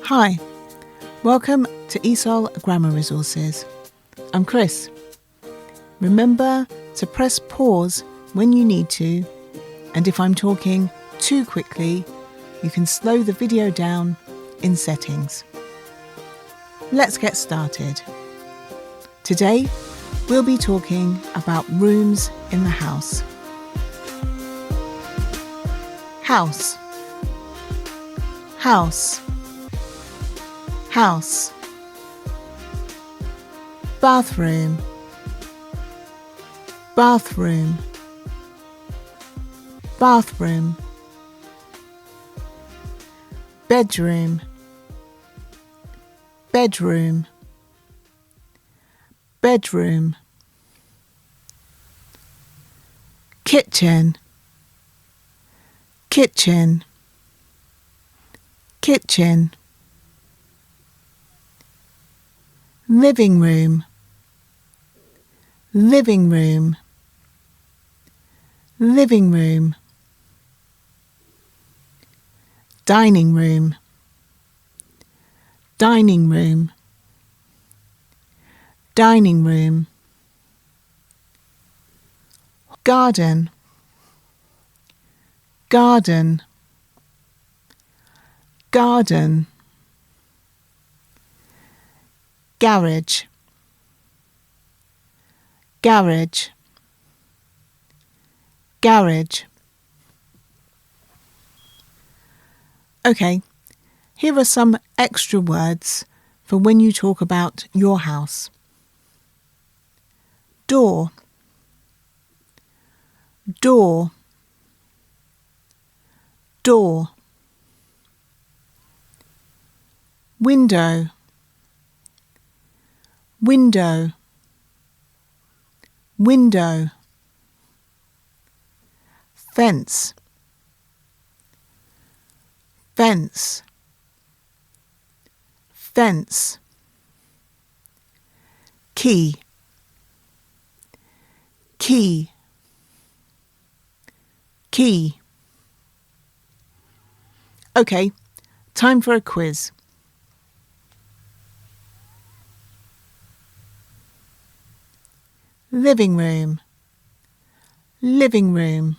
Hi, welcome to ESOL Grammar Resources. I'm Chris. Remember to press pause when you need to, and if I'm talking too quickly, you can slow the video down in settings. Let's get started. Today, we'll be talking about rooms in the house. House. House. House. Bathroom. Bathroom. Bathroom. Bedroom. Bedroom. Bedroom. Kitchen. Kitchen. Kitchen. Living room. Living room. Living room. Dining room. Dining room. Dining room. Garden. Garden. Garden. Garage. Garage. Garage. Okay, here are some extra words for when you talk about your house. Door. Door. Door. Window. Window. Window. Fence. Fence. Fence. Key. Key. Key. Okay, time for a quiz. Living room. Living room.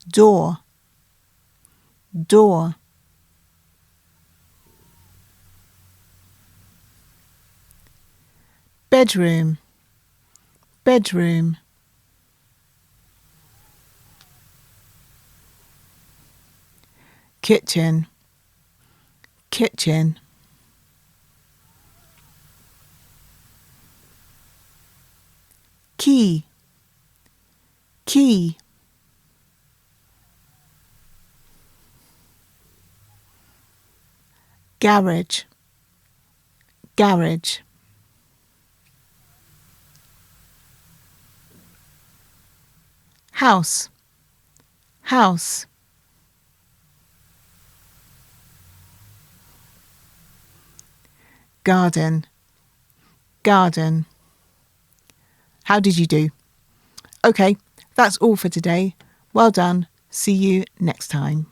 Door. Door. Bedroom. Bedroom. Kitchen. Kitchen. Key. Key. Garage. Garage. House. House. Garden. Garden. How did you do? Okay, that's all for today. Well done. See you next time.